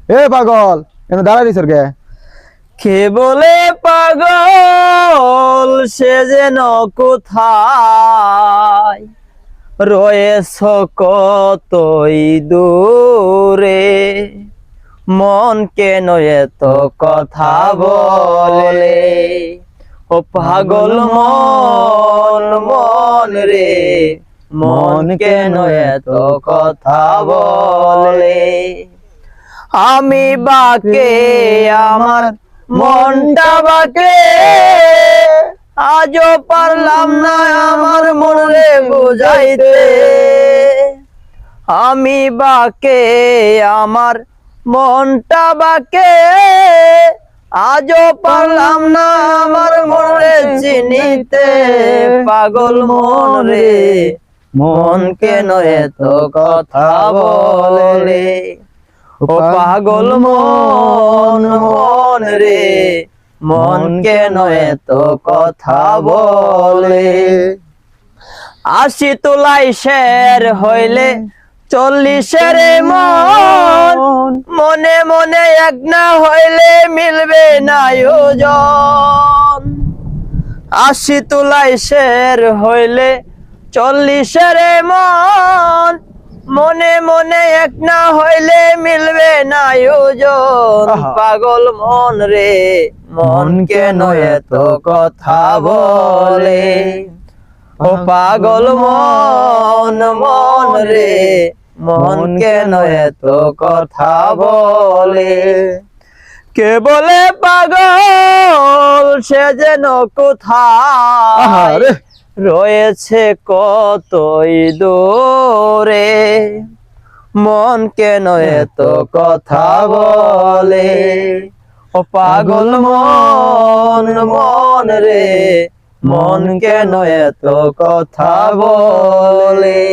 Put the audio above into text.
এ পাগল এনে দাঁড়াই দিছর কে? কে বলে পাগল সে যেন কোথায় রয়েছ কতই দূরে, মন কেন এত কথা বলে? ও পাগল মন মন রে, মন কেন এত কথা বলে? আমি বাকে আমার মনটা বাকে, আজও পারলাম না আমার মনে বুঝাইতে। আমি বাকে আমার মনটা বাকে, আজও পারলাম না আমার মনে চিনিতে। পাগল মন রে, মন কেন এত কথা বলে? ও পাগল মন মন রে, মন কেন এত কথা বলে? 80 তোলাই শের হইলে 40 মন, মনে মনে এক না হইলে মিলবে না ওজন। 80 তোলাই শের হইলে 40 মন, মনে মনে এক না হইলে মিলবে না ওজন। পাগল মন রে, মন কেন এত কথা বলে? ও পাগল মন মন রে, মন কেন এত কথা বলে? কে বলে পাগল সে যেন কোথায় রয়েছে কতই দূরে, মন কেন এত কথা বলে? ও পাগল মন মন রে, মন কেন এত কথা বলে?